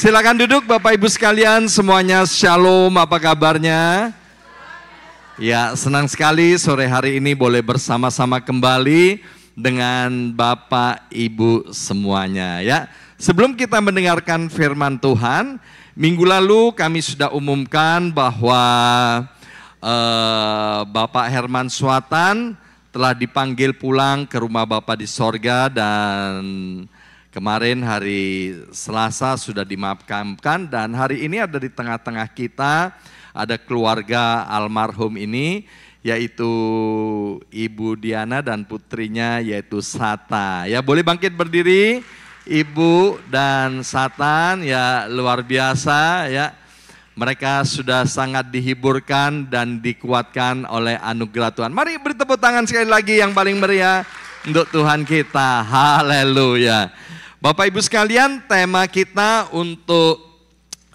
Silakan duduk Bapak Ibu sekalian, semuanya shalom, apa kabarnya? Ya, senang sekali sore hari ini boleh bersama-sama kembali dengan Bapak Ibu semuanya ya. Sebelum kita mendengarkan firman Tuhan, minggu lalu kami sudah umumkan bahwa Bapak Herman Suatan telah dipanggil pulang ke rumah Bapak di sorga, dan kemarin hari Selasa sudah dimakamkan, dan hari ini ada di tengah-tengah kita, ada keluarga almarhum ini, yaitu Ibu Diana dan putrinya yaitu Sata. Ya, boleh bangkit berdiri Ibu dan Satan, ya luar biasa ya. Mereka sudah sangat dihiburkan dan dikuatkan oleh anugerah Tuhan. Mari beri tepuk tangan sekali lagi yang paling meriah untuk Tuhan kita. Haleluya. Bapak Ibu sekalian, tema kita untuk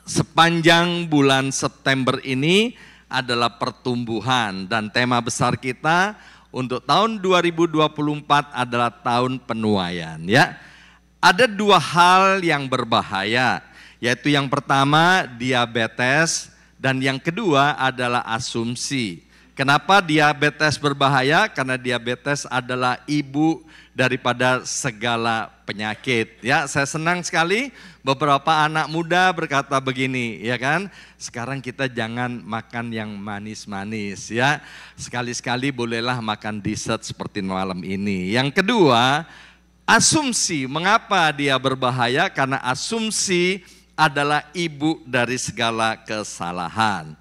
sepanjang bulan September ini adalah pertumbuhan, dan tema besar kita untuk tahun 2024 adalah tahun penuaian ya. Ada dua hal yang berbahaya, yaitu yang pertama diabetes dan yang kedua adalah asumsi. Kenapa diabetes berbahaya? Karena diabetes adalah ibu daripada segala penyakit. Ya, saya senang sekali beberapa anak muda berkata begini, ya kan? Sekarang kita jangan makan yang manis-manis ya. Sekali-sekali bolehlah makan dessert seperti malam ini. Yang kedua, asumsi. Mengapa dia berbahaya? Karena asumsi adalah ibu dari segala kesalahan.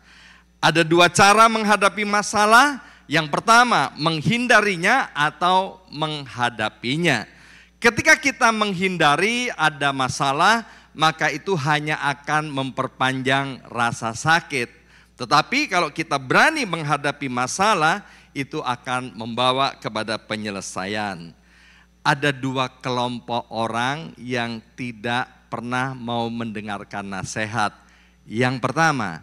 Ada dua cara menghadapi masalah. Yang pertama, menghindarinya atau menghadapinya. Ketika kita menghindari ada masalah, maka itu hanya akan memperpanjang rasa sakit. Tetapi kalau kita berani menghadapi masalah, itu akan membawa kepada penyelesaian. Ada dua kelompok orang yang tidak pernah mau mendengarkan nasihat. Yang pertama,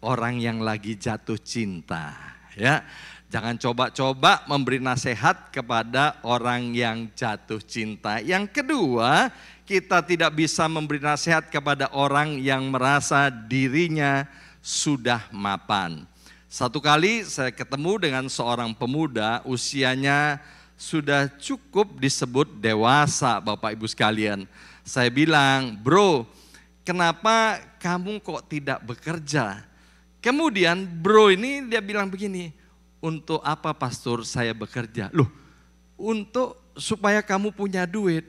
orang yang lagi jatuh cinta. Ya, jangan coba-coba memberi nasihat kepada orang yang jatuh cinta. Yang kedua, kita tidak bisa memberi nasihat kepada orang yang merasa dirinya sudah mapan. Satu kali saya ketemu dengan seorang pemuda, usianya sudah cukup disebut dewasa, Bapak Ibu sekalian. Saya bilang, bro, kenapa kamu kok tidak bekerja? Kemudian bro ini dia bilang begini, untuk apa pastor saya bekerja? Loh, untuk supaya kamu punya duit.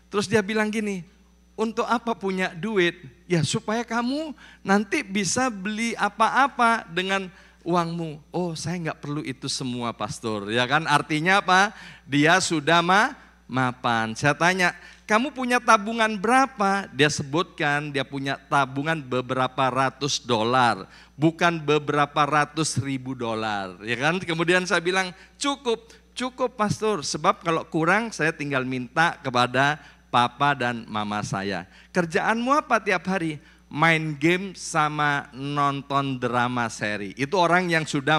Terus dia bilang gini, untuk apa punya duit? Ya supaya kamu nanti bisa beli apa-apa dengan uangmu. Oh, saya nggak perlu itu semua pastor. Ya kan, artinya apa? Dia sudah mapan. Saya tanya, kamu punya tabungan berapa? Dia sebutkan dia punya tabungan beberapa ratus dolar, bukan beberapa ratus ribu dolar. Ya kan? Kemudian saya bilang, cukup pastor, sebab kalau kurang saya tinggal minta kepada papa dan mama saya. Kerjaanmu apa tiap hari? Main game sama nonton drama seri. Itu orang yang sudah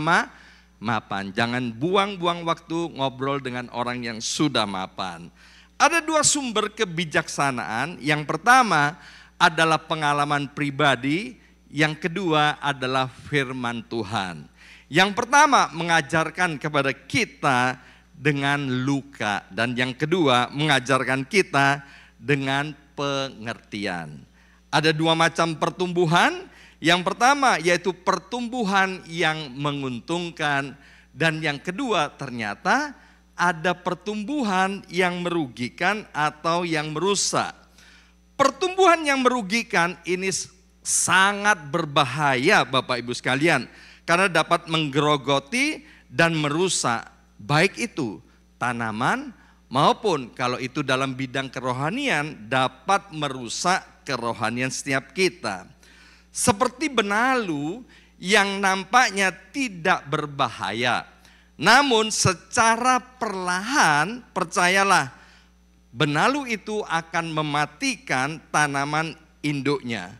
mapan. Jangan buang-buang waktu ngobrol dengan orang yang sudah mapan. Ada dua sumber kebijaksanaan. Yang pertama adalah pengalaman pribadi, yang kedua adalah firman Tuhan. Yang pertama mengajarkan kepada kita dengan luka, dan yang kedua mengajarkan kita dengan pengertian. Ada dua macam pertumbuhan. Yang pertama yaitu pertumbuhan yang menguntungkan, dan yang kedua ternyata ada pertumbuhan yang merugikan atau yang merusak. Pertumbuhan yang merugikan ini sangat berbahaya Bapak Ibu sekalian, karena dapat menggerogoti dan merusak baik itu tanaman maupun kalau itu dalam bidang kerohanian dapat merusak kerohanian setiap kita. Seperti benalu yang nampaknya tidak berbahaya, namun secara perlahan percayalah benalu itu akan mematikan tanaman induknya.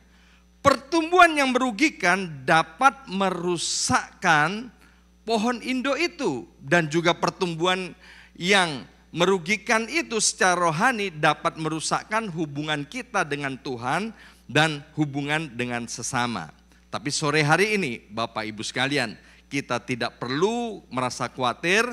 Pertumbuhan yang merugikan dapat merusakkan pohon induk itu, dan juga pertumbuhan yang merugikan itu secara rohani dapat merusakkan hubungan kita dengan Tuhan dan hubungan dengan sesama. Tapi sore hari ini Bapak Ibu sekalian, kita tidak perlu merasa khawatir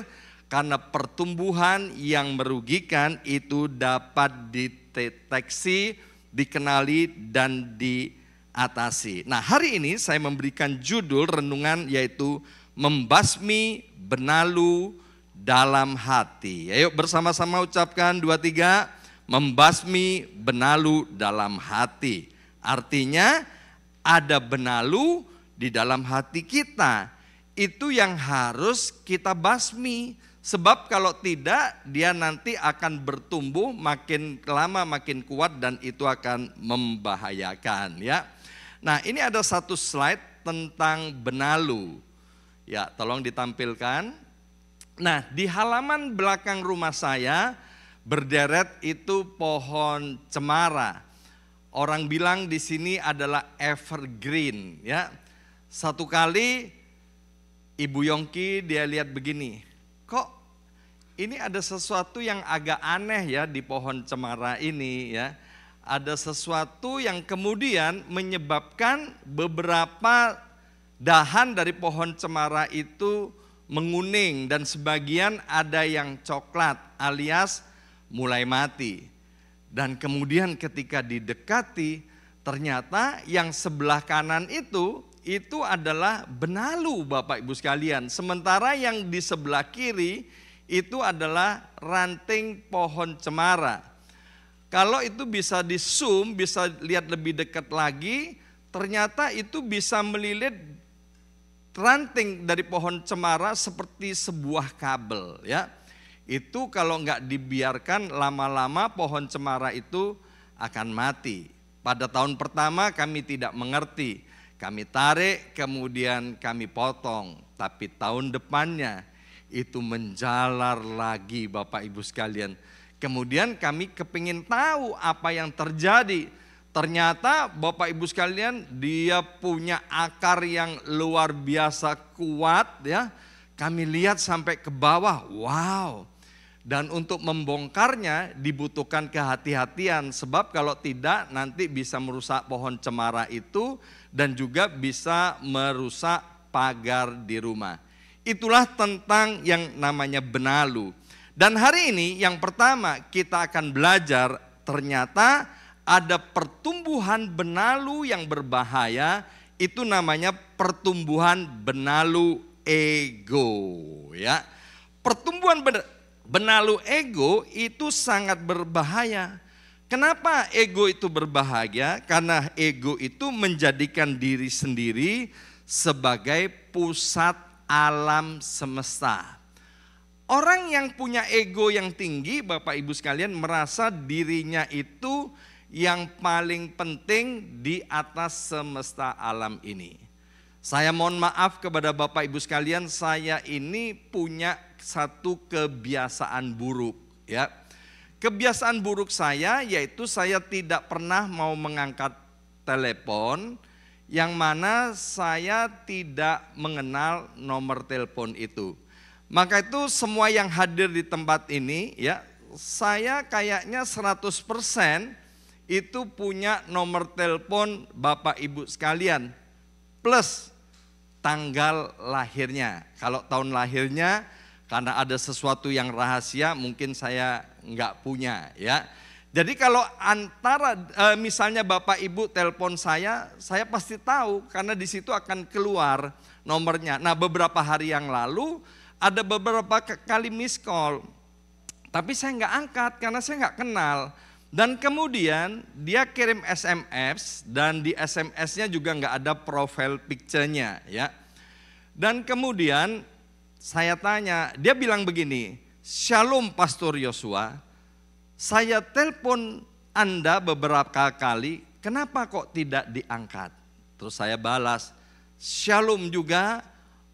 karena pertumbuhan yang merugikan itu dapat dideteksi, dikenali dan diatasi. Nah, hari ini saya memberikan judul renungan yaitu membasmi benalu dalam hati. Ayo bersama-sama ucapkan 2, 3, membasmi benalu dalam hati. Artinya ada benalu di dalam hati kita. Itu yang harus kita basmi. Sebab kalau tidak dia nanti akan bertumbuh makin lama makin kuat dan itu akan membahayakan ya. Nah, ini ada satu slide tentang benalu. Ya, tolong ditampilkan. Nah, di halaman belakang rumah saya berderet itu pohon cemara. Orang bilang di sini adalah evergreen ya. Satu kali Ibu Yongki dia lihat begini, kok ini ada sesuatu yang agak aneh ya di pohon cemara ini ya. Ada sesuatu yang kemudian menyebabkan beberapa dahan dari pohon cemara itu menguning dan sebagian ada yang coklat alias mulai mati. Dan kemudian ketika didekati ternyata yang sebelah kanan itu adalah benalu Bapak Ibu sekalian. Sementara yang di sebelah kiri itu adalah ranting pohon cemara. Kalau itu bisa di zoom, bisa lihat lebih dekat lagi, ternyata itu bisa melilit ranting dari pohon cemara seperti sebuah kabel ya. Itu kalau nggak dibiarkan lama-lama pohon cemara itu akan mati. Pada tahun pertama kami tidak mengerti, kami tarik kemudian kami potong. Tapi tahun depannya itu menjalar lagi Bapak Ibu sekalian. Kemudian kami kepingin tahu apa yang terjadi. Ternyata Bapak Ibu sekalian dia punya akar yang luar biasa kuat ya. Kami lihat sampai ke bawah, wow. Dan untuk membongkarnya dibutuhkan kehati-hatian sebab kalau tidak nanti bisa merusak pohon cemara itu dan juga bisa merusak pagar di rumah. Itulah tentang yang namanya benalu. Dan hari ini yang pertama kita akan belajar ternyata ada pertumbuhan benalu yang berbahaya, itu namanya pertumbuhan benalu ego ya. Pertumbuhan benalu ego itu sangat berbahaya. Kenapa ego itu berbahaya? Karena ego itu menjadikan diri sendiri sebagai pusat alam semesta. Orang yang punya ego yang tinggi, Bapak Ibu sekalian, merasa dirinya itu yang paling penting di atas semesta alam ini. Saya mohon maaf kepada Bapak Ibu sekalian, saya ini punya satu kebiasaan buruk ya. Kebiasaan buruk saya yaitu saya tidak pernah mau mengangkat telepon yang mana saya tidak mengenal nomor telepon itu. Maka itu semua yang hadir di tempat ini ya, saya kayaknya 100% itu punya nomor telepon Bapak Ibu sekalian plus tanggal lahirnya. Kalau tahun lahirnya karena ada sesuatu yang rahasia mungkin saya nggak punya ya. Jadi kalau antara misalnya Bapak Ibu telepon saya pasti tahu karena di situ akan keluar nomornya. Nah, beberapa hari yang lalu ada beberapa kali miss call, tapi saya nggak angkat karena saya nggak kenal. Dan kemudian dia kirim SMS dan di SMS-nya juga nggak ada profile picture-nya ya. Dan kemudian saya tanya, dia bilang begini, "Shalom Pastor Yosua, saya telepon Anda beberapa kali, kenapa kok tidak diangkat?" Terus saya balas, "Shalom juga,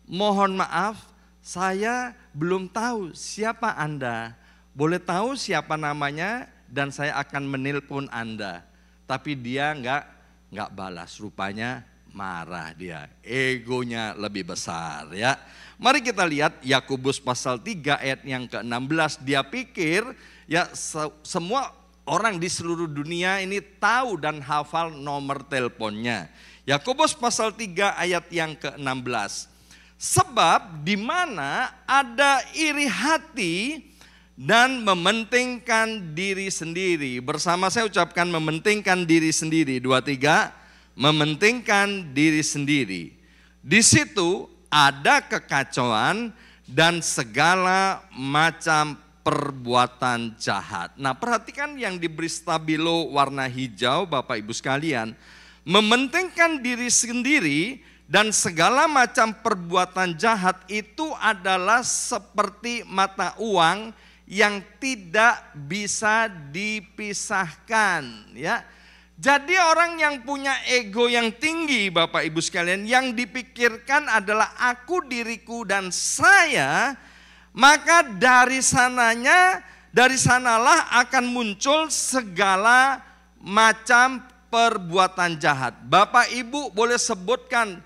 mohon maaf, saya belum tahu siapa Anda. Boleh tahu siapa namanya dan saya akan menelpon Anda." Tapi dia nggak balas, rupanya marah dia, egonya lebih besar ya. Mari kita lihat Yakobus pasal 3 ayat yang ke-16. Dia pikir ya semua orang di seluruh dunia ini tahu dan hafal nomor teleponnya. Yakobus pasal 3 ayat yang ke-16. Sebab di mana ada iri hati dan mementingkan diri sendiri. Bersama saya ucapkan mementingkan diri sendiri. 2, 3, mementingkan diri sendiri. Di situ ada kekacauan dan segala macam perbuatan jahat. Nah, perhatikan yang diberi stabilo warna hijau Bapak Ibu sekalian. Mementingkan diri sendiri dan segala macam perbuatan jahat itu adalah seperti mata uang yang tidak bisa dipisahkan, ya. Jadi orang yang punya ego yang tinggi Bapak Ibu sekalian, yang dipikirkan adalah aku, diriku, dan saya, maka dari sanalah akan muncul segala macam perbuatan jahat. Bapak Ibu boleh sebutkan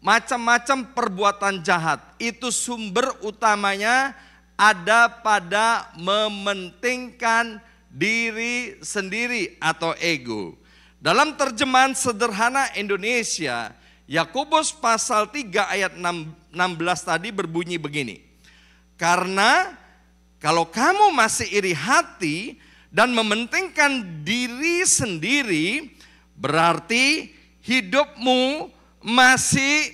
macam-macam perbuatan jahat. Itu sumber utamanya ada pada mementingkan diri sendiri atau ego. Dalam terjemahan sederhana Indonesia, Yakobus pasal 3 ayat 16 tadi berbunyi begini. Karena kalau kamu masih iri hati dan mementingkan diri sendiri, berarti hidupmu masih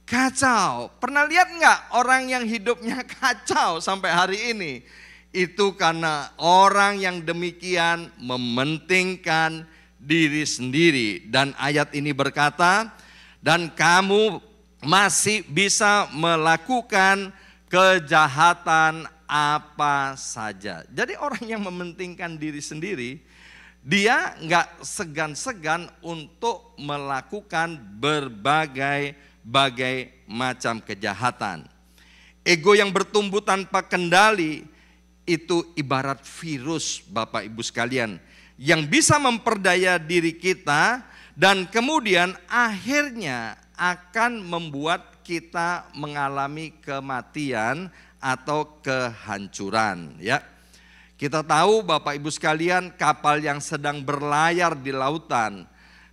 kacau. Pernah lihat nggak orang yang hidupnya kacau sampai hari ini? Itu karena orang yang demikian mementingkan diri sendiri. Dan ayat ini berkata, dan kamu masih bisa melakukan kejahatan apa saja. Jadi orang yang mementingkan diri sendiri, dia nggak segan-segan untuk melakukan berbagai macam kejahatan. Ego yang bertumbuh tanpa kendali itu ibarat virus Bapak Ibu sekalian, yang bisa memperdaya diri kita dan kemudian akhirnya akan membuat kita mengalami kematian atau kehancuran, ya. Kita tahu Bapak Ibu sekalian, kapal yang sedang berlayar di lautan,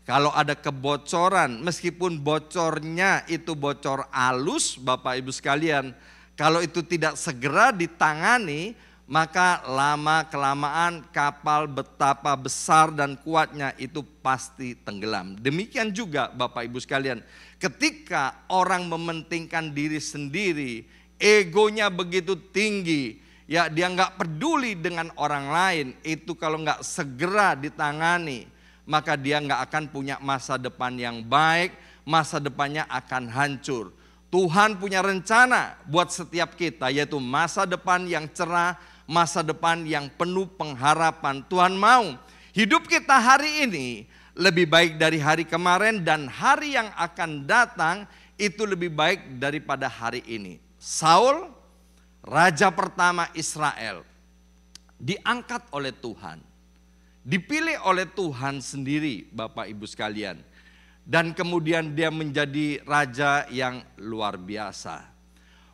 kalau ada kebocoran, meskipun bocornya itu bocor halus Bapak Ibu sekalian, kalau itu tidak segera ditangani, maka lama-kelamaan kapal betapa besar dan kuatnya itu pasti tenggelam. Demikian juga Bapak Ibu sekalian, ketika orang mementingkan diri sendiri, egonya begitu tinggi, ya dia nggak peduli dengan orang lain, itu kalau nggak segera ditangani, maka dia nggak akan punya masa depan yang baik, masa depannya akan hancur. Tuhan punya rencana buat setiap kita, yaitu masa depan yang cerah, masa depan yang penuh pengharapan. Tuhan mau hidup kita hari ini lebih baik dari hari kemarin, dan hari yang akan datang itu lebih baik daripada hari ini. Saul, raja pertama Israel, diangkat oleh Tuhan, dipilih oleh Tuhan sendiri Bapak Ibu sekalian. Dan kemudian dia menjadi raja yang luar biasa.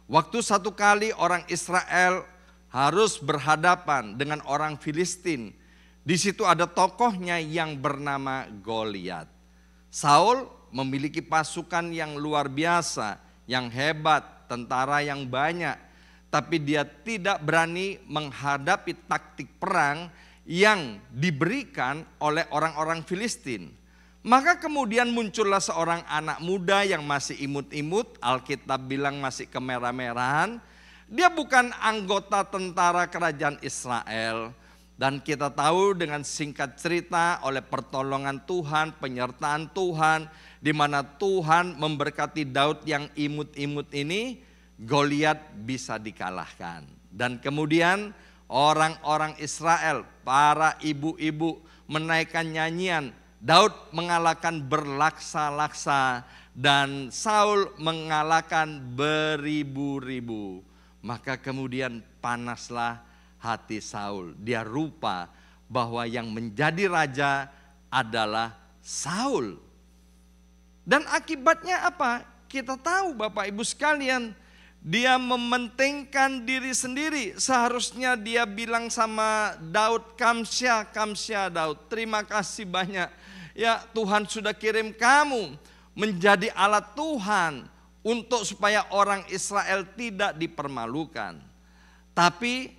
Waktu satu kali orang Israel harus berhadapan dengan orang Filistin. Di situ ada tokohnya yang bernama Goliat. Saul memiliki pasukan yang luar biasa, yang hebat, tentara yang banyak. Tapi dia tidak berani menghadapi taktik perang yang diberikan oleh orang-orang Filistin. Maka kemudian muncullah seorang anak muda yang masih imut-imut, Alkitab bilang masih kemerah-merahan. Dia bukan anggota tentara kerajaan Israel. Dan kita tahu dengan singkat cerita oleh pertolongan Tuhan, penyertaan Tuhan, di mana Tuhan memberkati Daud yang imut-imut ini, Goliat bisa dikalahkan. Dan kemudian orang-orang Israel, para ibu-ibu menaikkan nyanyian, Daud mengalahkan berlaksa-laksa dan Saul mengalahkan beribu-ribu. Maka kemudian panaslah hati Saul. Dia lupa bahwa yang menjadi raja adalah Saul. Dan akibatnya apa? Kita tahu Bapak Ibu sekalian, Dia mementingkan diri sendiri. Seharusnya dia bilang sama Daud, Kamsya, Kamsya Daud, terima kasih banyak. Ya Tuhan sudah kirim kamu menjadi alat Tuhan untuk supaya orang Israel tidak dipermalukan. Tapi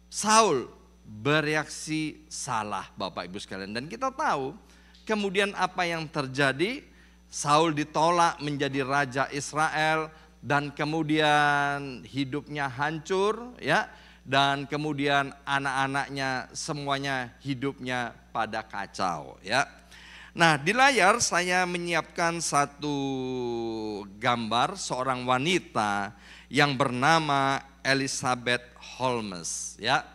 Saul bereaksi salah, Bapak Ibu sekalian. Dan kita tahu kemudian apa yang terjadi. Saul ditolak menjadi raja Israel. Dan kemudian hidupnya hancur, ya, dan kemudian anak-anaknya semuanya hidupnya pada kacau, ya. Nah, di layar saya menyiapkan satu gambar seorang wanita yang bernama Elizabeth Holmes, ya.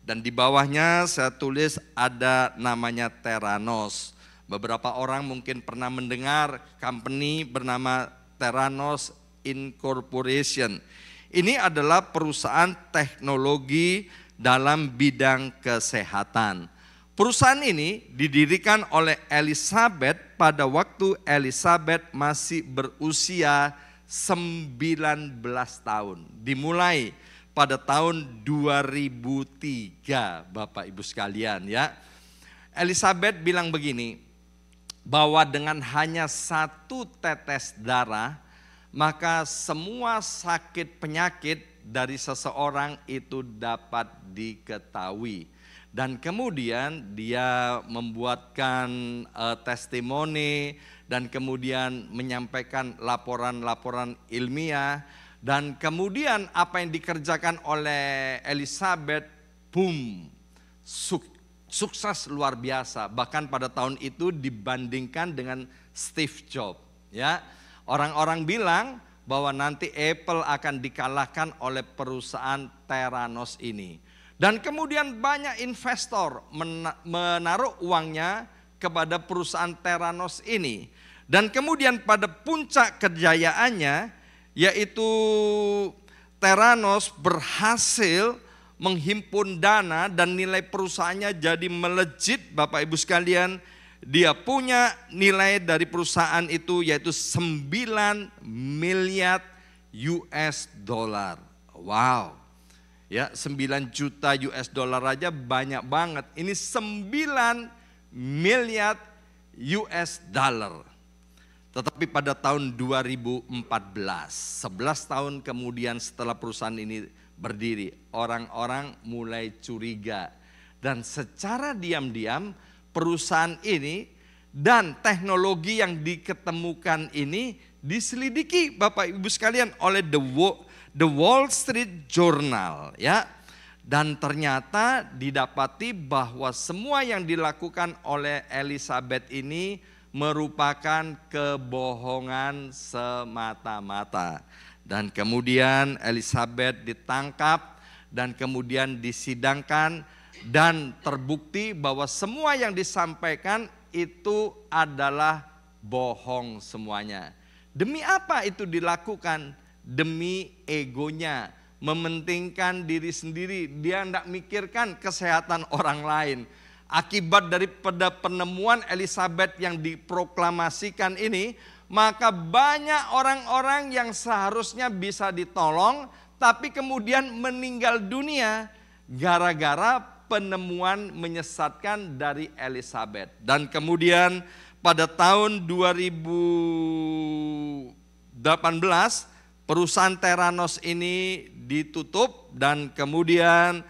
Dan di bawahnya saya tulis ada namanya Theranos. Beberapa orang mungkin pernah mendengar company bernama Theranos Incorporation. Ini adalah perusahaan teknologi dalam bidang kesehatan. Perusahaan ini didirikan oleh Elizabeth pada waktu Elizabeth masih berusia 19 tahun. Dimulai pada tahun 2003, Bapak Ibu sekalian, ya. Elizabeth bilang begini, bahwa dengan hanya 1 tetes darah maka semua sakit penyakit dari seseorang itu dapat diketahui. Dan kemudian dia membuatkan testimoni dan kemudian menyampaikan laporan-laporan ilmiah. Dan kemudian apa yang dikerjakan oleh Elizabeth, boom, sukses luar biasa. Bahkan pada tahun itu dibandingkan dengan Steve Jobs, ya. Orang-orang bilang bahwa nanti Apple akan dikalahkan oleh perusahaan Theranos ini. Dan kemudian banyak investor menaruh uangnya kepada perusahaan Theranos ini. Dan kemudian pada puncak kejayaannya, yaitu Theranos berhasil menghimpun dana dan nilai perusahaannya jadi melejit, Bapak Ibu sekalian. Dia punya nilai dari perusahaan itu yaitu 9 miliar US dollar. Wow. Ya, 9 juta US dollar aja banyak banget. Ini 9 miliar US dollar. Tetapi pada tahun 2014, 11 tahun kemudian setelah perusahaan ini berdiri, orang-orang mulai curiga. Dan secara diam-diam perusahaan ini dan teknologi yang diketemukan ini diselidiki, Bapak Ibu sekalian, oleh The Wall Street Journal, ya. Dan ternyata didapati bahwa semua yang dilakukan oleh Elizabeth ini merupakan kebohongan semata-mata. Dan kemudian Elizabeth ditangkap dan kemudian disidangkan. Dan terbukti bahwa semua yang disampaikan itu adalah bohong semuanya. Demi apa itu dilakukan? Demi egonya, mementingkan diri sendiri. Dia tidak mikirkan kesehatan orang lain. Akibat daripada penemuan Elizabeth yang diproklamasikan ini, maka banyak orang-orang yang seharusnya bisa ditolong, tapi kemudian meninggal dunia gara-gara penemuan menyesatkan dari Elizabeth. Dan kemudian pada tahun 2018 perusahaan Theranos ini ditutup dan kemudian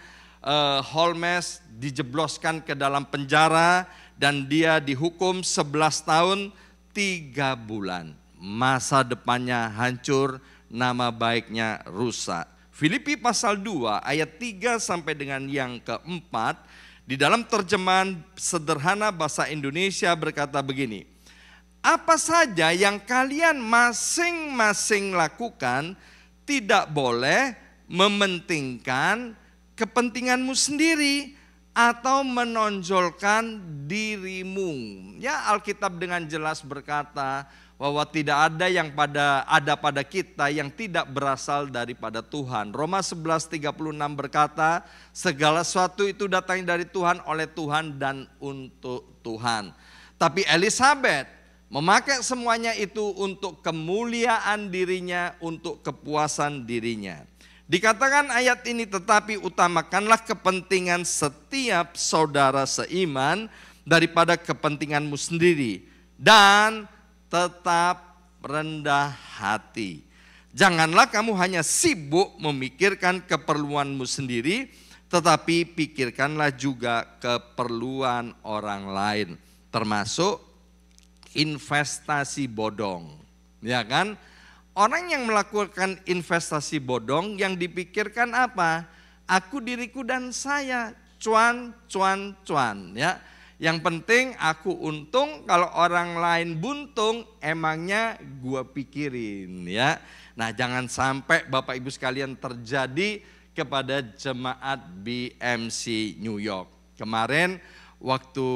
Holmes dijebloskan ke dalam penjara dan dia dihukum 11 tahun 3 bulan. Masa depannya hancur, nama baiknya rusak. Filipi pasal 2 ayat 3 sampai dengan yang keempat, di dalam terjemahan sederhana bahasa Indonesia berkata begini, apa saja yang kalian masing-masing lakukan tidak boleh mementingkan kepentinganmu sendiri atau menonjolkan dirimu. Ya, Alkitab dengan jelas berkata bahwa tidak ada yang ada pada kita yang tidak berasal daripada Tuhan. Roma 11:36 berkata, segala sesuatu itu datang dari Tuhan, oleh Tuhan dan untuk Tuhan. Tapi Elizabeth Memakai semuanya itu untuk kemuliaan dirinya, untuk kepuasan dirinya. Dikatakan ayat ini, tetapi utamakanlah kepentingan setiap saudara seiman daripada kepentinganmu sendiri. Dan tetap rendah hati. Janganlah kamu hanya sibuk memikirkan keperluanmu sendiri, tetapi pikirkanlah juga keperluan orang lain. Termasuk investasi bodong, ya kan? Orang yang melakukan investasi bodong yang dipikirkan apa? Aku, diriku dan saya, cuan, ya. Yang penting aku untung, kalau orang lain buntung, emangnya gua pikirin, ya. Nah, jangan sampai Bapak Ibu sekalian terjadi kepada jemaat BMC New York. Kemarin waktu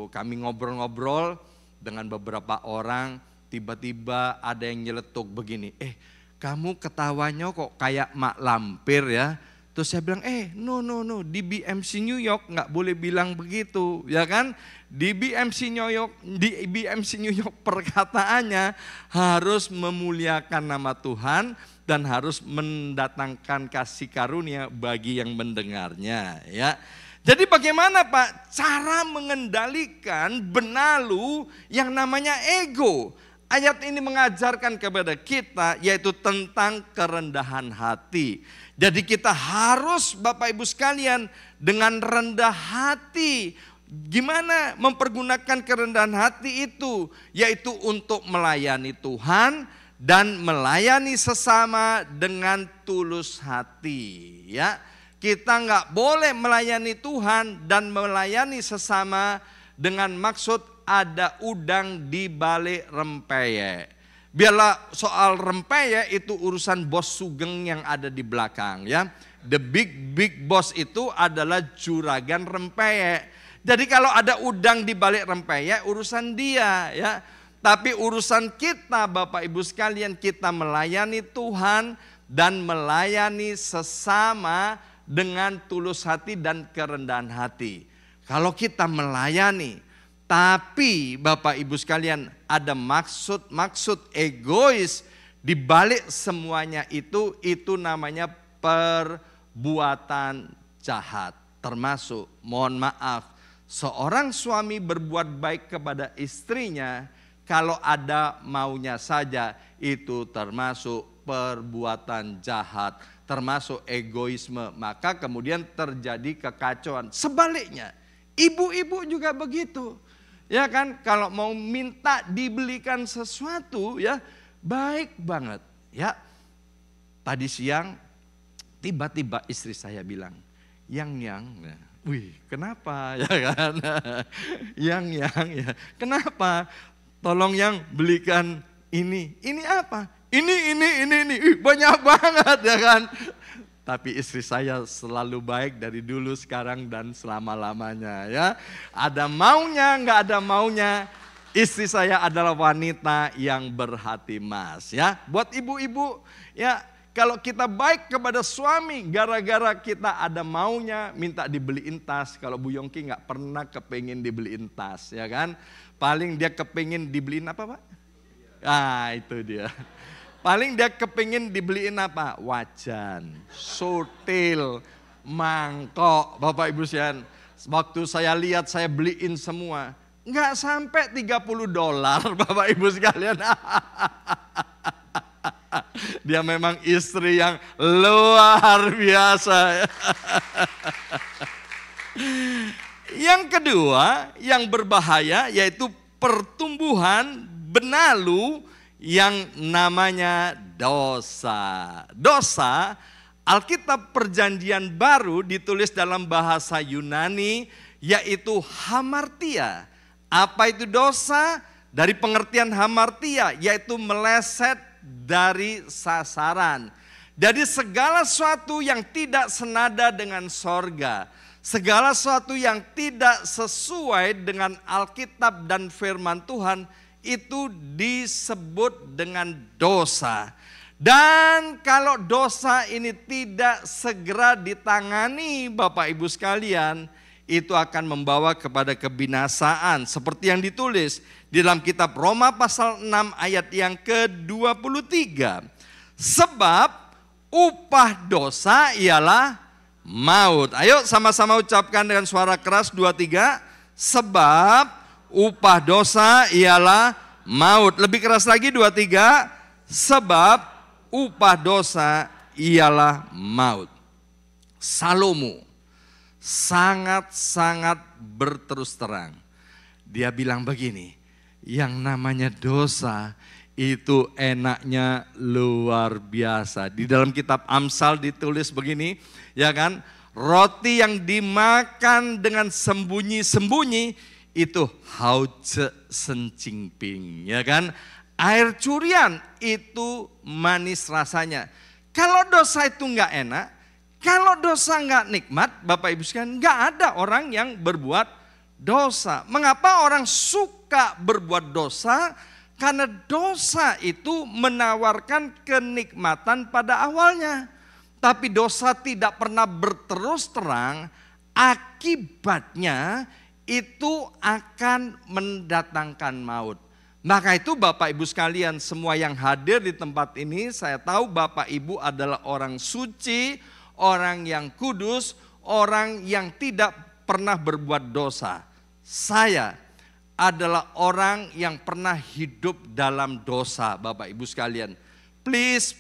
kami ngobrol-ngobrol dengan beberapa orang, tiba-tiba ada yang nyeletuk begini, kamu ketawanya kok kayak mak lampir ya. Terus saya bilang, no, di BMC New York nggak boleh bilang begitu, ya kan? Di BMC New York perkataannya harus memuliakan nama Tuhan dan harus mendatangkan kasih karunia bagi yang mendengarnya, ya. Jadi bagaimana Pak cara mengendalikan benalu yang namanya ego? Ayat ini mengajarkan kepada kita yaitu tentang kerendahan hati. Jadi kita harus Bapak Ibu sekalian dengan rendah hati. Gimana mempergunakan kerendahan hati itu? Yaitu untuk melayani Tuhan dan melayani sesama dengan tulus hati. Ya, kita nggak boleh melayani Tuhan dan melayani sesama dengan maksud ada udang di balik rempeyek. Biarlah soal rempeyek itu urusan bos sugeng yang ada di belakang, ya. The big boss itu adalah juragan rempeyek. Jadi kalau ada udang di balik rempeyek urusan dia, ya. Tapi urusan kita Bapak Ibu sekalian, kita melayani Tuhan dan melayani sesama dengan tulus hati dan kerendahan hati. Kalau kita melayani tapi Bapak Ibu sekalian ada maksud egois di balik semuanya itu namanya perbuatan jahat. Termasuk, mohon maaf, seorang suami berbuat baik kepada istrinya kalau ada maunya saja, itu termasuk perbuatan jahat, termasuk egoisme. Maka kemudian terjadi kekacauan. Sebaliknya, ibu-ibu juga begitu. Ya kan, kalau mau minta dibelikan sesuatu ya baik banget ya. Tadi siang tiba-tiba istri saya bilang, yang, wih kenapa ya kan, yang ya, kenapa? Tolong yang belikan ini apa? Ini, banyak banget ya kan. Tapi istri saya selalu baik dari dulu, sekarang, dan selama-lamanya ya. Ada maunya, nggak ada maunya. Istri saya adalah wanita yang berhati emas ya. Buat ibu-ibu ya, kalau kita baik kepada suami gara-gara kita ada maunya minta dibeliin tas. Kalau Bu Yongki nggak pernah kepengin dibeliin tas ya kan. Paling dia kepengin dibeliin apa Pak? Ah itu dia. Paling dia kepingin dibeliin apa? Wajan, sutil, mangkok. Bapak Ibu sekalian, waktu saya lihat saya beliin semua. Nggak sampai $30 Bapak Ibu sekalian. Dia memang istri yang luar biasa. Yang kedua yang berbahaya yaitu pertumbuhan benalu yang namanya dosa. Dosa, Alkitab Perjanjian Baru ditulis dalam bahasa Yunani yaitu hamartia. Apa itu dosa? Dari pengertian hamartia yaitu meleset dari sasaran. Jadi segala sesuatu yang tidak senada dengan sorga, segala sesuatu yang tidak sesuai dengan Alkitab dan firman Tuhan, itu disebut dengan dosa. Dan kalau dosa ini tidak segera ditangani Bapak Ibu sekalian, itu akan membawa kepada kebinasaan. Seperti yang ditulis di dalam kitab Roma pasal 6 ayat yang ke-23. Sebab upah dosa ialah maut. Ayo sama-sama ucapkan dengan suara keras 23. Sebab upah dosa ialah maut. Lebih keras lagi 23. Sebab upah dosa ialah maut. Salomo sangat-sangat berterus terang. Dia bilang begini, yang namanya dosa itu enaknya luar biasa. Di dalam kitab Amsal ditulis begini, ya kan? Roti yang dimakan dengan sembunyi-sembunyi itu hauce sencingping, ya kan? Air curian itu manis rasanya. Kalau dosa itu enggak enak, kalau dosa enggak nikmat, Bapak Ibu sekalian, enggak ada orang yang berbuat dosa. Mengapa orang suka berbuat dosa? Karena dosa itu menawarkan kenikmatan pada awalnya. Tapi dosa tidak pernah berterus terang, akibatnya itu akan mendatangkan maut. Maka itu Bapak Ibu sekalian, semua yang hadir di tempat ini, saya tahu Bapak Ibu adalah orang suci, orang yang kudus, orang yang tidak pernah berbuat dosa. Saya adalah orang yang pernah hidup dalam dosa, Bapak Ibu sekalian. Please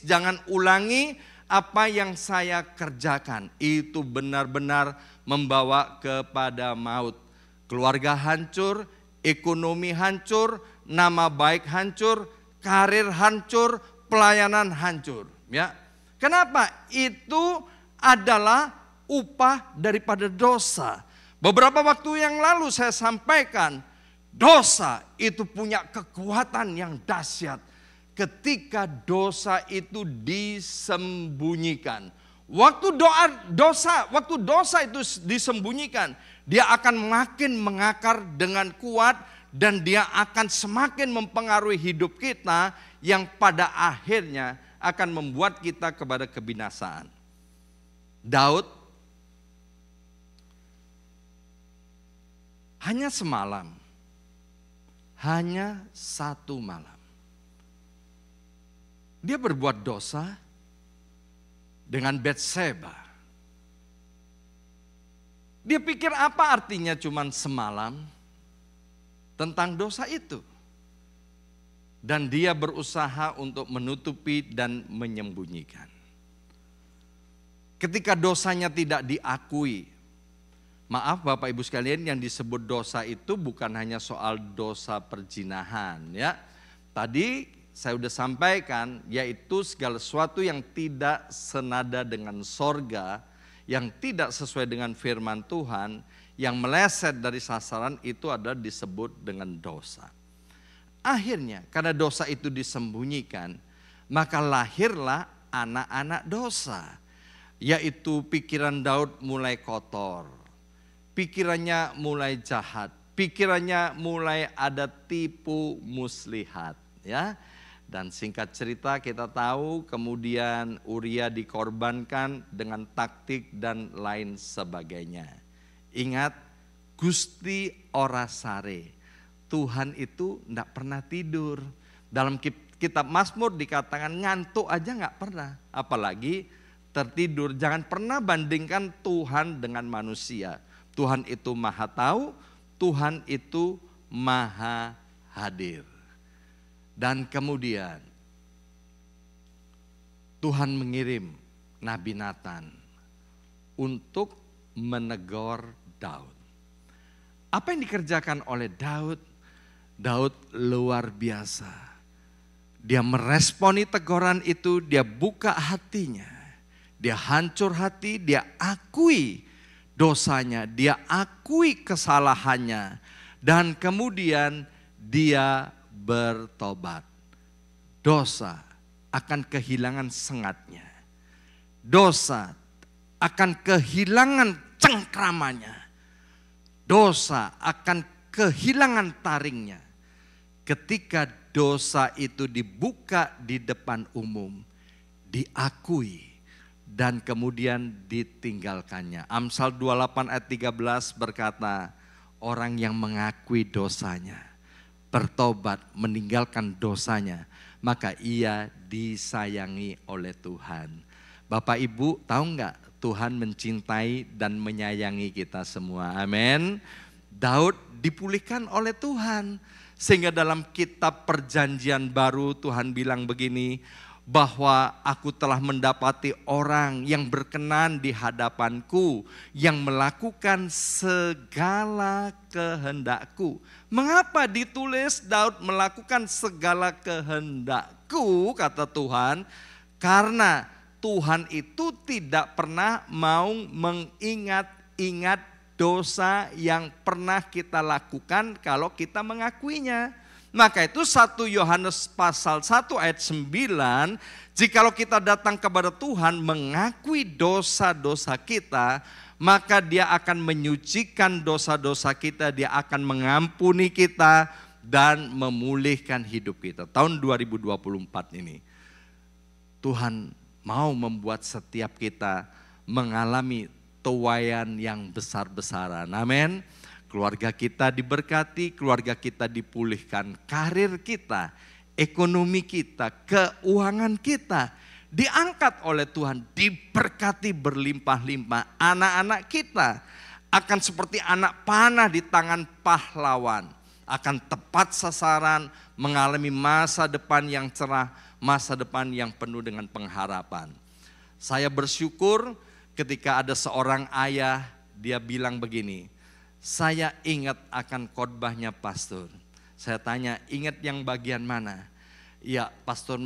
jangan ulangi apa yang saya kerjakan. Itu benar-benar membawa kepada maut. Keluarga hancur, ekonomi hancur, nama baik hancur, karir hancur, pelayanan hancur. Ya, kenapa? Itu adalah upah daripada dosa. Beberapa waktu yang lalu saya sampaikan, dosa itu punya kekuatan yang dahsyat ketika dosa itu disembunyikan. Waktu dosa itu disembunyikan, dia akan makin mengakar dengan kuat dan dia akan semakin mempengaruhi hidup kita yang pada akhirnya akan membuat kita kepada kebinasaan. Daud hanya semalam, hanya satu malam, dia berbuat dosa dengan Batseba. Dia pikir apa artinya cuman semalam tentang dosa itu. Dan dia berusaha untuk menutupi dan menyembunyikan. Ketika dosanya tidak diakui, maaf Bapak Ibu sekalian, yang disebut dosa itu bukan hanya soal dosa perzinahan ya. Tadi saya sudah sampaikan, yaitu segala sesuatu yang tidak senada dengan sorga, yang tidak sesuai dengan firman Tuhan, yang meleset dari sasaran, itu adalah disebut dengan dosa. Akhirnya karena dosa itu disembunyikan, maka lahirlah anak-anak dosa. Yaitu pikiran Daud mulai kotor, pikirannya mulai jahat, pikirannya mulai ada tipu muslihat ya. Dan singkat cerita kita tahu kemudian Uria dikorbankan dengan taktik dan lain sebagainya. Ingat, Gusti ora sare, Tuhan itu tidak pernah tidur. Dalam kitab Mazmur dikatakan ngantuk aja nggak pernah, apalagi tertidur. Jangan pernah bandingkan Tuhan dengan manusia. Tuhan itu maha tahu, Tuhan itu maha hadir. Dan kemudian Tuhan mengirim Nabi Nathan untuk menegur Daud. Apa yang dikerjakan oleh Daud? Daud luar biasa. Dia meresponi teguran itu, dia buka hatinya. Dia hancur hati, dia akui dosanya, dia akui kesalahannya. Dan kemudian dia bertobat. Dosa akan kehilangan sengatnya. Dosa akan kehilangan cengkramannya. Dosa akan kehilangan taringnya. Ketika dosa itu dibuka di depan umum, diakui, dan kemudian ditinggalkannya. Amsal 28 ayat 13 berkata, orang yang mengakui dosanya, bertobat, meninggalkan dosanya, maka ia disayangi oleh Tuhan. Bapak Ibu tahu nggak, Tuhan mencintai dan menyayangi kita semua. Amin. Daud dipulihkan oleh Tuhan. Sehingga dalam kitab Perjanjian Baru Tuhan bilang begini, bahwa aku telah mendapati orang yang berkenan di hadapanku, yang melakukan segala kehendakku. Mengapa ditulis Daud melakukan segala kehendakku, kata Tuhan? Karena Tuhan itu tidak pernah mau mengingat-ingat dosa yang pernah kita lakukan kalau kita mengakuinya. Maka itu 1 Yohanes pasal 1 ayat 9, jikalau kita datang kepada Tuhan mengakui dosa-dosa kita, maka Dia akan menyucikan dosa-dosa kita, Dia akan mengampuni kita dan memulihkan hidup kita. Tahun 2024 ini Tuhan mau membuat setiap kita mengalami tuaian yang besar-besaran. Amin. Keluarga kita diberkati, keluarga kita dipulihkan, karir kita, ekonomi kita, keuangan kita diangkat oleh Tuhan, diberkati berlimpah-limpah. Anak-anak kita akan seperti anak panah di tangan pahlawan, akan tepat sasaran, mengalami masa depan yang cerah, masa depan yang penuh dengan pengharapan. Saya bersyukur ketika ada seorang ayah, dia bilang begini, saya ingat akan khotbahnya pastor. Saya tanya, ingat yang bagian mana? Ya, pastor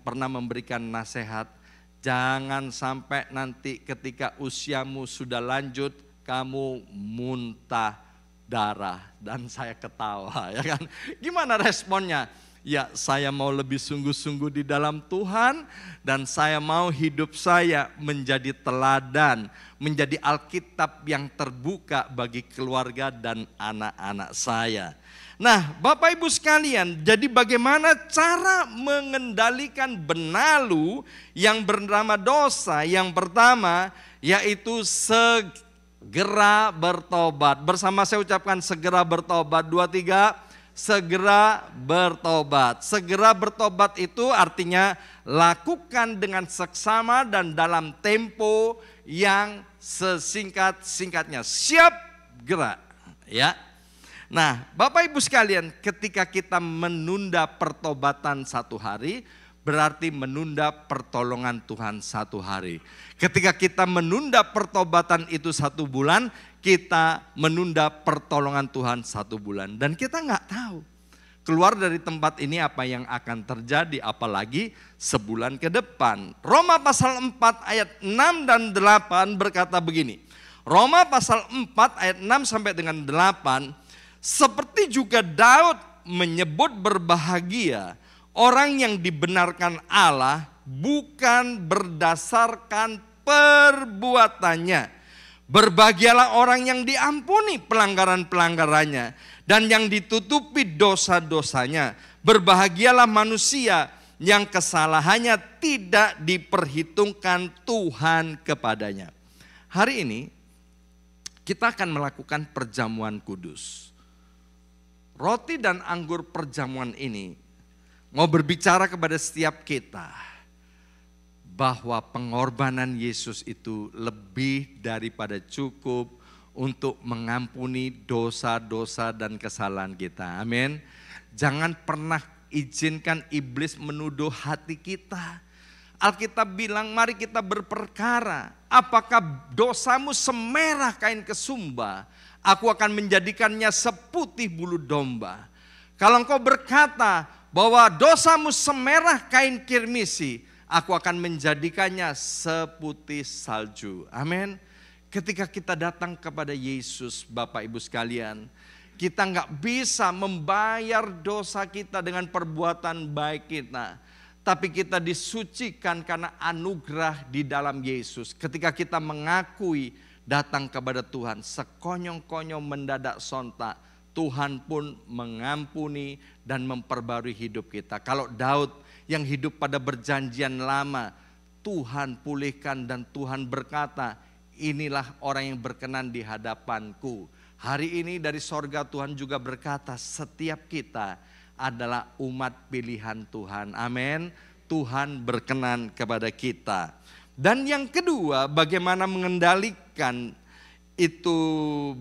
pernah memberikan nasihat, jangan sampai nanti ketika usiamu sudah lanjut, kamu muntah darah. Dan saya ketawa, ya kan? Gimana responnya? Ya, saya mau lebih sungguh-sungguh di dalam Tuhan, dan saya mau hidup saya menjadi teladan, menjadi Alkitab yang terbuka bagi keluarga dan anak-anak saya. Nah, Bapak Ibu sekalian, jadi bagaimana cara mengendalikan benalu yang bernama dosa? Yang pertama yaitu segera bertobat. Bersama saya ucapkan segera bertobat. 2, 3. Segera bertobat. Segera bertobat itu artinya lakukan dengan seksama dan dalam tempo yang sesingkat-singkatnya. Siap gerak, ya. Nah, Bapak Ibu sekalian, ketika kita menunda pertobatan 1 hari, berarti menunda pertolongan Tuhan 1 hari. Ketika kita menunda pertobatan itu 1 bulan, kita menunda pertolongan Tuhan 1 bulan. Dan kita nggak tahu keluar dari tempat ini apa yang akan terjadi, apalagi sebulan ke depan. Roma pasal 4 ayat 6 dan 8 berkata begini. Roma pasal 4 ayat 6 sampai dengan 8, seperti juga Daud menyebut berbahagia orang yang dibenarkan Allah bukan berdasarkan perbuatannya. Berbahagialah orang yang diampuni pelanggaran-pelanggarannya dan yang ditutupi dosa-dosanya. Berbahagialah manusia yang kesalahannya tidak diperhitungkan Tuhan kepadanya. Hari ini kita akan melakukan perjamuan kudus. Roti dan anggur perjamuan ini mau berbicara kepada setiap kita bahwa pengorbanan Yesus itu lebih daripada cukup untuk mengampuni dosa-dosa dan kesalahan kita. Amin. Jangan pernah izinkan iblis menuduh hati kita. Alkitab bilang, mari kita berperkara. Apakah dosamu semerah kain kesumba? Aku akan menjadikannya seputih bulu domba. Kalau engkau berkata bahwa dosamu semerah kain kirmisi, aku akan menjadikannya seputih salju. Amin. Ketika kita datang kepada Yesus, Bapak Ibu sekalian, kita nggak bisa membayar dosa kita dengan perbuatan baik kita. Tapi kita disucikan karena anugerah di dalam Yesus. Ketika kita mengakui datang kepada Tuhan, sekonyong-konyong mendadak sontak, Tuhan pun mengampuni dan memperbarui hidup kita. Kalau Daud yang hidup pada perjanjian lama, Tuhan pulihkan dan Tuhan berkata, inilah orang yang berkenan di hadapanku. Hari ini dari sorga Tuhan juga berkata, setiap kita adalah umat pilihan Tuhan. Amin. Tuhan berkenan kepada kita. Dan yang kedua, bagaimana mengendalikan itu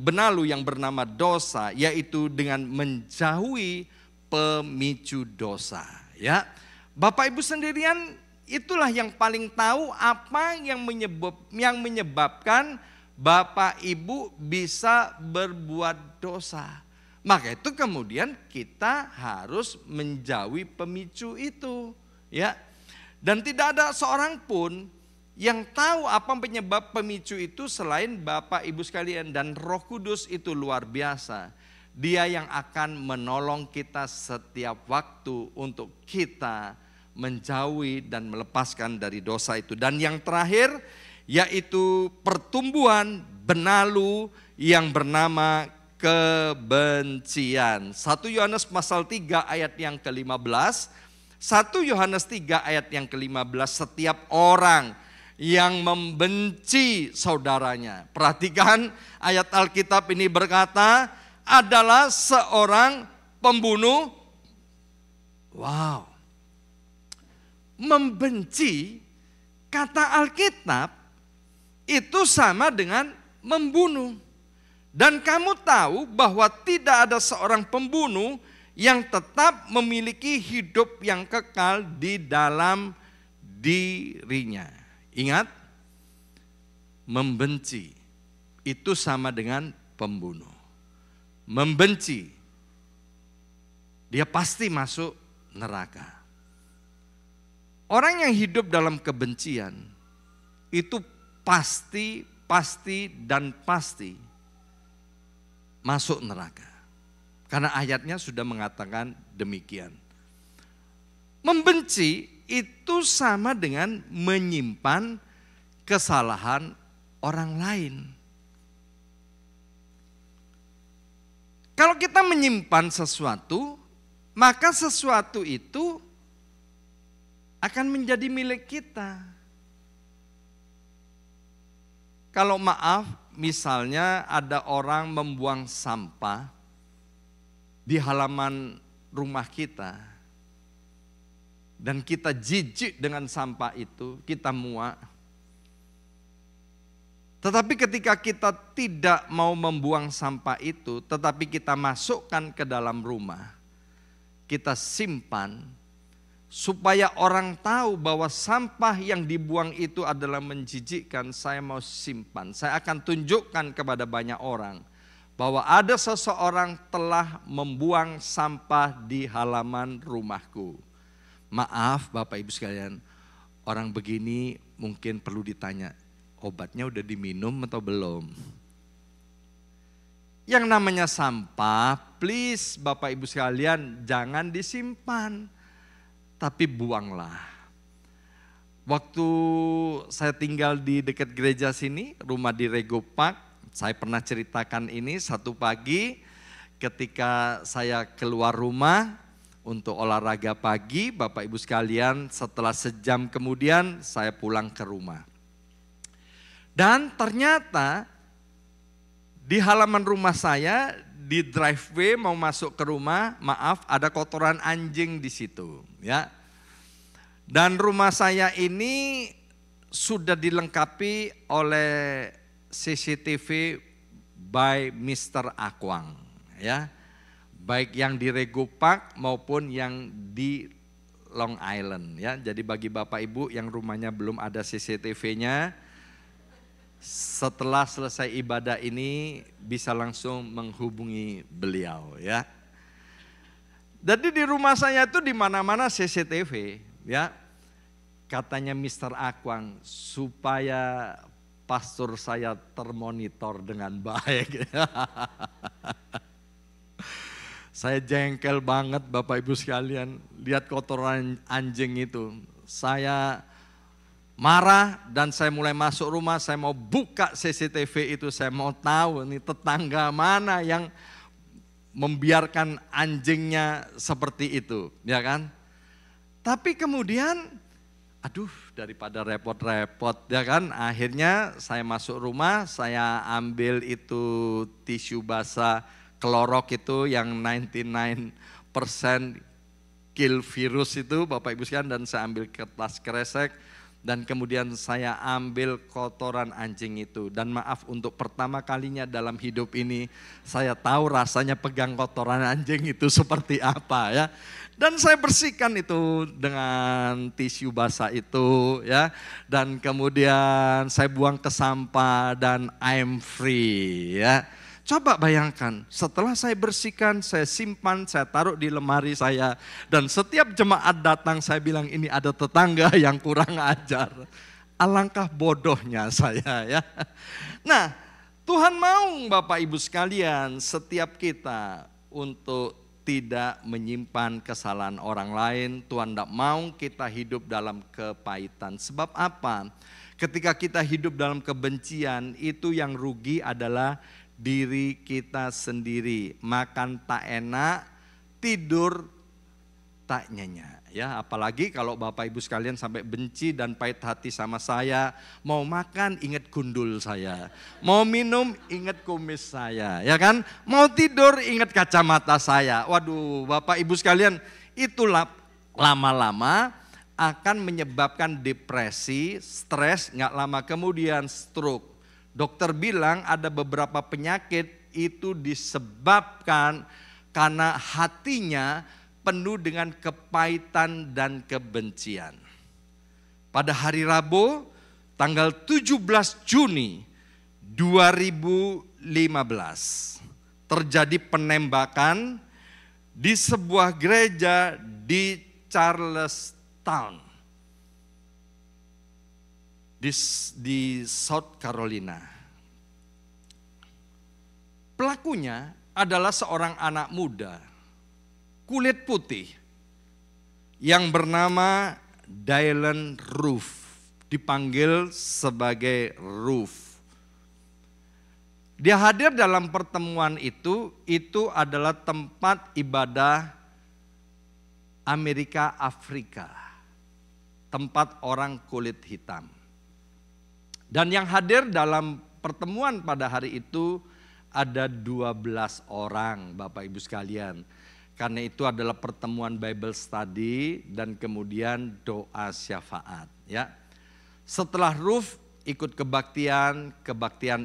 benalu yang bernama dosa, yaitu dengan menjauhi pemicu dosa. Ya, Bapak Ibu sendirian itulah yang paling tahu apa yang menyebabkan Bapak Ibu bisa berbuat dosa. Maka itu kemudian kita harus menjauhi pemicu itu, ya. Dan tidak ada seorang pun yang tahu apa penyebab pemicu itu selain Bapak Ibu sekalian, dan Roh Kudus itu luar biasa. Dia yang akan menolong kita setiap waktu untuk kita menjauhi dan melepaskan dari dosa itu. Dan yang terakhir yaitu pertumbuhan benalu yang bernama kebencian. 1 Yohanes pasal 3 ayat yang ke-15. 1 Yohanes 3 ayat yang ke-15, setiap orang yang membenci saudaranya. Perhatikan ayat Alkitab ini berkata adalah seorang pembunuh. Wow. Membenci, kata Alkitab itu sama dengan membunuh. Dan kamu tahu bahwa tidak ada seorang pembunuh yang tetap memiliki hidup yang kekal di dalam dirinya. Ingat, membenci itu sama dengan pembunuh. Membenci, dia pasti masuk neraka. Orang yang hidup dalam kebencian itu pasti masuk neraka. Karena ayatnya sudah mengatakan demikian. Membenci itu sama dengan menyimpan kesalahan orang lain. Kalau kita menyimpan sesuatu, maka sesuatu itu akan menjadi milik kita. Kalau maaf, misalnya ada orang membuang sampah di halaman rumah kita, dan kita jijik dengan sampah itu, kita muak. Tetapi ketika kita tidak mau membuang sampah itu, tetapi kita masukkan ke dalam rumah, kita simpan, supaya orang tahu bahwa sampah yang dibuang itu adalah menjijikkan, saya mau simpan. Saya akan tunjukkan kepada banyak orang bahwa ada seseorang telah membuang sampah di halaman rumahku. Maaf Bapak Ibu sekalian, orang begini mungkin perlu ditanya, obatnya udah diminum atau belum? Yang namanya sampah, please Bapak Ibu sekalian jangan disimpan, tapi buanglah. Waktu saya tinggal di dekat gereja sini, rumah di Rego Park, saya pernah ceritakan ini. Satu pagi ketika saya keluar rumah untuk olahraga pagi, Bapak Ibu sekalian, setelah sejam kemudian saya pulang ke rumah. Dan ternyata di halaman rumah saya, di driveway mau masuk ke rumah, maaf ada kotoran anjing di situ, ya. Dan rumah saya ini sudah dilengkapi oleh CCTV by Mr. Akwang, ya. Baik yang di Rego Park maupun yang di Long Island, ya. Jadi bagi Bapak Ibu yang rumahnya belum ada CCTV-nya, setelah selesai ibadah ini bisa langsung menghubungi beliau, ya. Jadi di rumah saya itu di mana-mana CCTV, ya. Katanya Mr. Akwang supaya pastor saya termonitor dengan baik. Saya jengkel banget Bapak Ibu sekalian, lihat kotoran anjing itu. Saya marah dan saya mulai masuk rumah, saya mau buka CCTV itu, saya mau tahu nih tetangga mana yang membiarkan anjingnya seperti itu, ya kan? Tapi kemudian aduh daripada repot-repot ya kan. Akhirnya saya masuk rumah, saya ambil itu tisu basah Clorox itu yang 99% kill virus itu Bapak Ibu sekalian, dan saya ambil kertas kresek dan kemudian saya ambil kotoran anjing itu. Dan maaf, untuk pertama kalinya dalam hidup ini saya tahu rasanya pegang kotoran anjing itu seperti apa ya. Dan saya bersihkan itu dengan tisu basah itu ya. Dan kemudian saya buang ke sampah dan I'm free ya. Coba bayangkan, setelah saya bersihkan, saya simpan, saya taruh di lemari saya. Dan setiap jemaat datang saya bilang, ini ada tetangga yang kurang ajar. Alangkah bodohnya saya ya. Nah, Tuhan mau Bapak Ibu sekalian, setiap kita untuk tidak menyimpan kesalahan orang lain. Tuhan tidak mau kita hidup dalam kepahitan. Sebab apa? Ketika kita hidup dalam kebencian, itu yang rugi adalah diri kita sendiri. Makan tak enak, tidur tak nyenyak. Ya, apalagi kalau Bapak Ibu sekalian sampai benci dan pahit hati sama saya. Mau makan ingat gundul saya, mau minum ingat kumis saya, ya kan? Mau tidur ingat kacamata saya. Waduh, Bapak Ibu sekalian, itulah lama-lama akan menyebabkan depresi, stres, nggak lama kemudian stroke. Dokter bilang ada beberapa penyakit itu disebabkan karena hatinya penuh dengan kepahitan dan kebencian. Pada hari Rabu tanggal 17 Juni 2015 terjadi penembakan di sebuah gereja di Charlestown, di South Carolina. Pelakunya adalah seorang anak muda kulit putih yang bernama Dylann Roof, dipanggil sebagai Roof. Dia hadir dalam pertemuan itu adalah tempat ibadah Amerika Afrika, tempat orang kulit hitam. Dan yang hadir dalam pertemuan pada hari itu ada 12 orang Bapak Ibu sekalian. Karena itu adalah pertemuan Bible study dan kemudian doa syafaat ya. Setelah Roof ikut kebaktian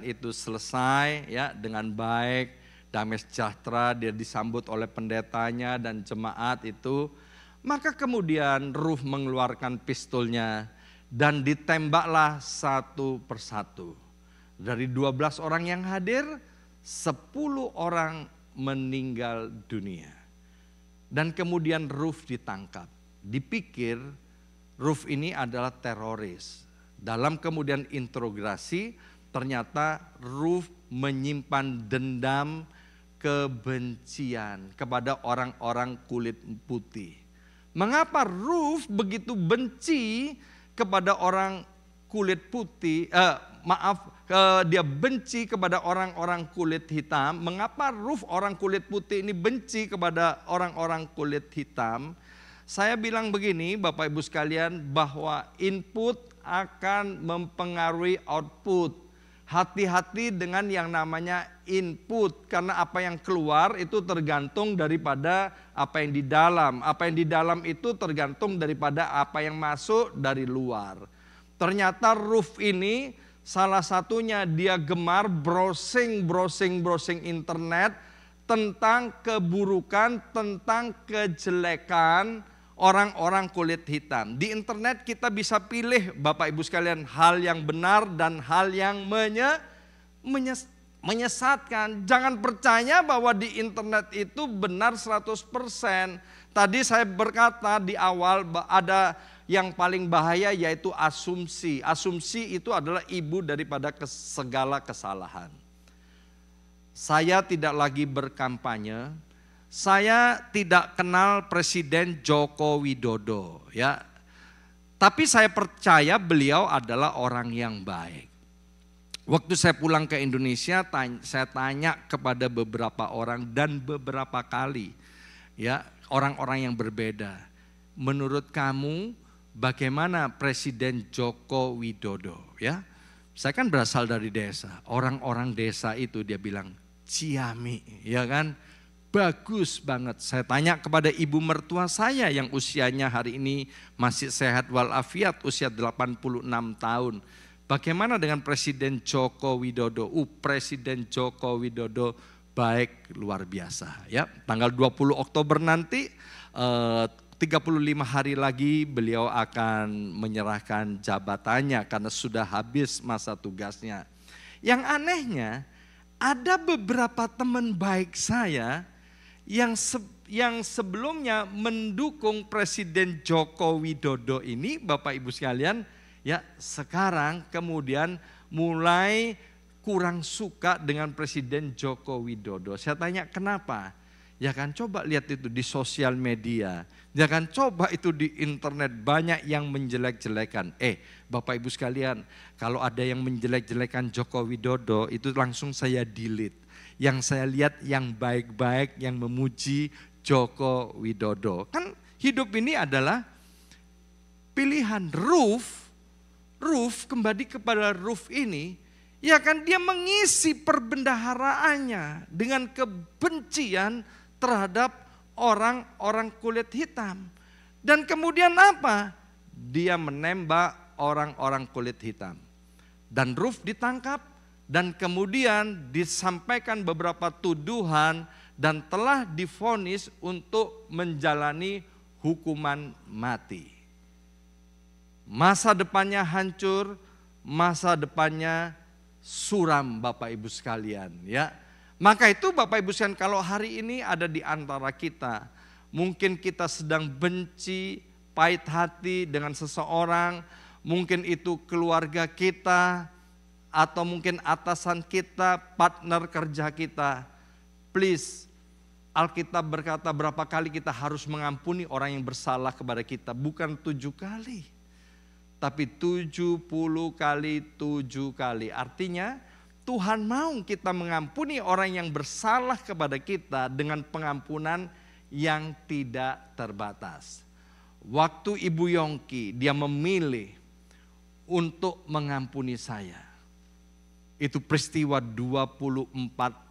itu selesai ya dengan baik, damai sejahtera, dia disambut oleh pendetanya dan jemaat itu. Maka kemudian Roof mengeluarkan pistolnya dan ditembaklah satu persatu. Dari 12 orang yang hadir, 10 orang meninggal dunia. Dan kemudian Roof ditangkap. Dipikir Roof ini adalah teroris. Dalam kemudian interogasi, ternyata Roof menyimpan dendam kebencian kepada orang-orang kulit putih. Mengapa Roof begitu benci kepada orang kulit putih, dia benci kepada orang-orang kulit hitam? Mengapa Roof orang kulit putih ini benci kepada orang-orang kulit hitam? Saya bilang begini Bapak Ibu sekalian, bahwa input akan mempengaruhi output. Hati-hati dengan yang namanya input, karena apa yang keluar itu tergantung daripada apa yang di dalam. Apa yang di dalam itu tergantung daripada apa yang masuk dari luar. Ternyata Roof ini salah satunya dia gemar browsing internet tentang keburukan, tentang kejelekan orang-orang kulit hitam. Di internet kita bisa pilih Bapak Ibu sekalian hal yang benar dan hal yang menyesatkan. Jangan percaya bahwa di internet itu benar 100%. Tadi saya berkata di awal ada yang paling bahaya yaitu asumsi. Asumsi itu adalah ibu daripada segala kesalahan. Saya tidak lagi berkampanye. Saya tidak kenal Presiden Joko Widodo ya. Tapi saya percaya beliau adalah orang yang baik. Waktu saya pulang ke Indonesia, saya tanya kepada beberapa orang dan beberapa kali ya, orang-orang yang berbeda. Menurut kamu bagaimana Presiden Joko Widodo, ya. Saya kan berasal dari desa. Orang-orang desa itu dia bilang ciami, ya kan? Bagus banget. Saya tanya kepada ibu mertua saya yang usianya hari ini masih sehat walafiat, usia 86 tahun. Bagaimana dengan Presiden Joko Widodo? Presiden Joko Widodo baik luar biasa, ya. Tanggal 20 Oktober nanti 35 hari lagi beliau akan menyerahkan jabatannya karena sudah habis masa tugasnya. Yang anehnya ada beberapa teman baik saya yang sebelumnya mendukung Presiden Joko Widodo ini, Bapak Ibu sekalian, ya sekarang kemudian mulai kurang suka dengan Presiden Joko Widodo. Saya tanya kenapa? Ya kan, coba lihat itu di sosial media. Ya kan, coba itu di internet banyak yang menjelek-jelekan. Bapak Ibu sekalian, kalau ada yang menjelek-jelekan Joko Widodo itu langsung saya delete. Yang saya lihat yang baik-baik, yang memuji Joko Widodo. Kan hidup ini adalah pilihan. Ruf kembali kepada Ruf ini. Ya kan, dia mengisi perbendaharaannya dengan kebencian terhadap orang-orang kulit hitam. Dan kemudian apa? Dia menembak orang-orang kulit hitam. Dan Ruf ditangkap dan kemudian disampaikan beberapa tuduhan dan telah divonis untuk menjalani hukuman mati. Masa depannya hancur, masa depannya suram Bapak Ibu sekalian, ya. Maka itu Bapak Ibu sekalian, kalau hari ini ada di antara kita, mungkin kita sedang benci, pahit hati dengan seseorang, mungkin itu keluarga kita, atau mungkin atasan kita, partner kerja kita. Please, Alkitab berkata berapa kali kita harus mengampuni orang yang bersalah kepada kita, bukan 7 kali. Tapi 70 kali 7 kali. Artinya Tuhan mau kita mengampuni orang yang bersalah kepada kita dengan pengampunan yang tidak terbatas. Waktu Ibu Yongki dia memilih untuk mengampuni saya. Itu peristiwa 24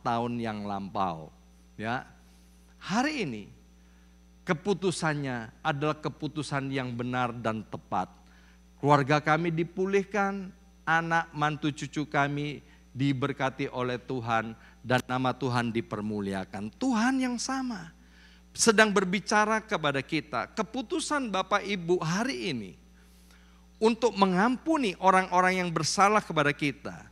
tahun yang lampau. Ya. Hari ini keputusannya adalah keputusan yang benar dan tepat. Keluarga kami dipulihkan, anak mantu cucu kami diberkati oleh Tuhan dan nama Tuhan dipermuliakan. Tuhan yang sama sedang berbicara kepada kita. Keputusan Bapak Ibu hari ini untuk mengampuni orang-orang yang bersalah kepada kita.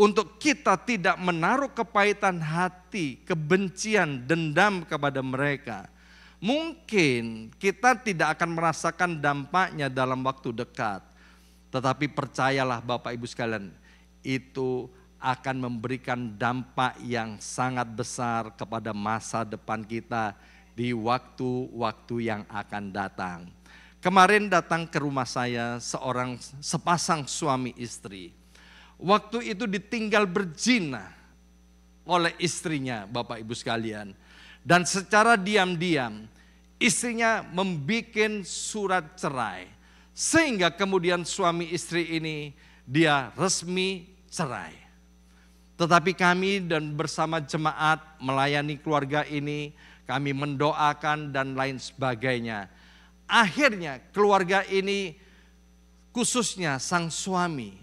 Untuk kita tidak menaruh kepahitan hati, kebencian, dendam kepada mereka. Mungkin kita tidak akan merasakan dampaknya dalam waktu dekat. Tetapi percayalah Bapak Ibu sekalian, itu akan memberikan dampak yang sangat besar kepada masa depan kita di waktu-waktu yang akan datang. Kemarin datang ke rumah saya sepasang suami istri. Waktu itu ditinggal berzina oleh istrinya Bapak Ibu sekalian. Dan secara diam-diam istrinya membuat surat cerai. Sehingga kemudian suami istri ini dia resmi cerai. Tetapi kami dan bersama jemaat melayani keluarga ini, kami mendoakan dan lain sebagainya. Akhirnya keluarga ini khususnya sang suami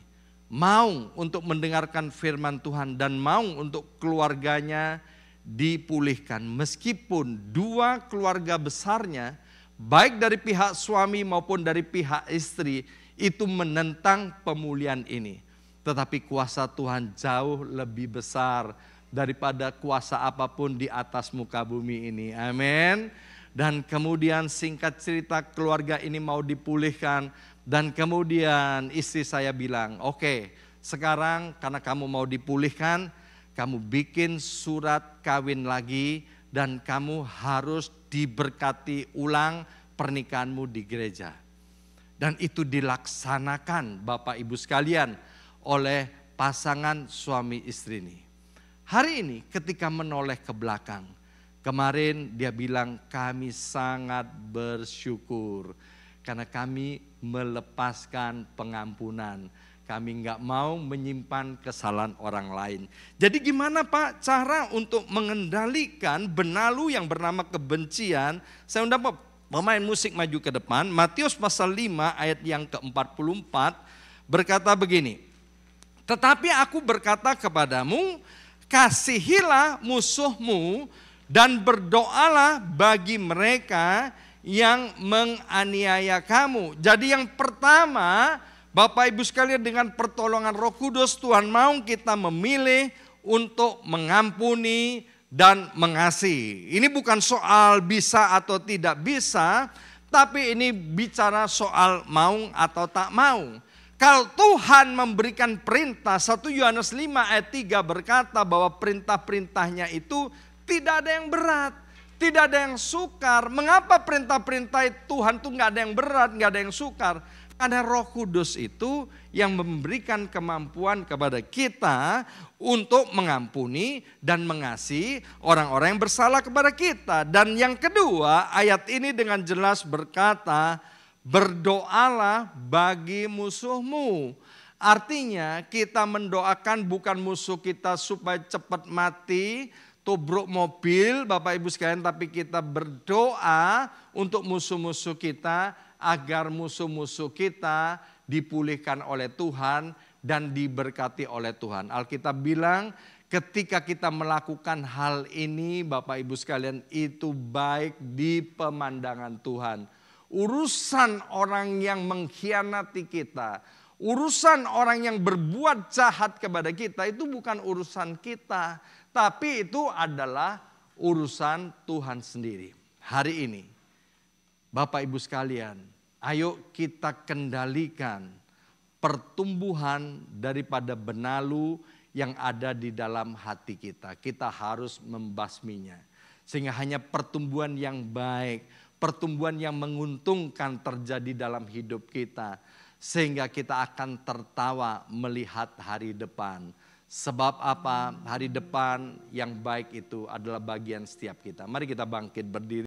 mau untuk mendengarkan firman Tuhan dan mau untuk keluarganya dipulihkan. Meskipun dua keluarga besarnya, baik dari pihak suami maupun dari pihak istri, itu menentang pemulihan ini. Tetapi kuasa Tuhan jauh lebih besar daripada kuasa apapun di atas muka bumi ini. Amin. Dan kemudian singkat cerita keluarga ini mau dipulihkan. Dan kemudian istri saya bilang, oke, sekarang karena kamu mau dipulihkan, kamu bikin surat kawin lagi dan kamu harus diberkati ulang pernikahanmu di gereja. Dan itu dilaksanakan Bapak Ibu sekalian oleh pasangan suami istri ini. Hari ini ketika menoleh ke belakang, kemarin dia bilang kami sangat bersyukur Karena kami melepaskan pengampunan. Kami nggak mau menyimpan kesalahan orang lain. Jadi gimana Pak cara untuk mengendalikan benalu yang bernama kebencian? Saya undang pemain musik maju ke depan. Matius pasal 5 ayat yang ke-44 berkata begini. Tetapi aku berkata kepadamu, kasihilah musuhmu dan berdoalah bagi mereka yang menganiaya kamu. Jadi yang pertama, Bapak Ibu sekalian, dengan pertolongan Roh Kudus Tuhan mau kita memilih untuk mengampuni dan mengasihi. Ini bukan soal bisa atau tidak bisa, tapi ini bicara soal mau atau tak mau. Kalau Tuhan memberikan perintah, 1 Yohanes 5 ayat 3 berkata bahwa perintah-perintahnya itu tidak ada yang berat, tidak ada yang sukar. Mengapa perintah-perintah Tuhan itu nggak ada yang berat, nggak ada yang sukar? Karena Roh Kudus itu yang memberikan kemampuan kepada kita untuk mengampuni dan mengasihi orang-orang yang bersalah kepada kita. Dan yang kedua, ayat ini dengan jelas berkata, berdoalah bagi musuhmu. Artinya kita mendoakan bukan musuh kita supaya cepat mati, tubruk mobil Bapak Ibu sekalian, tapi kita berdoa untuk musuh-musuh kita agar musuh-musuh kita dipulihkan oleh Tuhan dan diberkati oleh Tuhan. Alkitab bilang ketika kita melakukan hal ini Bapak Ibu sekalian, itu baik di pemandangan Tuhan. Urusan orang yang mengkhianati kita, urusan orang yang berbuat jahat kepada kita itu bukan urusan kita, tapi itu adalah urusan Tuhan sendiri. Hari ini Bapak Ibu sekalian, ayo kita kendalikan pertumbuhan daripada benalu yang ada di dalam hati kita. Kita harus membasminya. Sehingga hanya pertumbuhan yang baik, pertumbuhan yang menguntungkan terjadi dalam hidup kita. Sehingga kita akan tertawa melihat hari depan. Sebab apa? Hari depan yang baik itu adalah bagian setiap kita. Mari kita bangkit berdiri.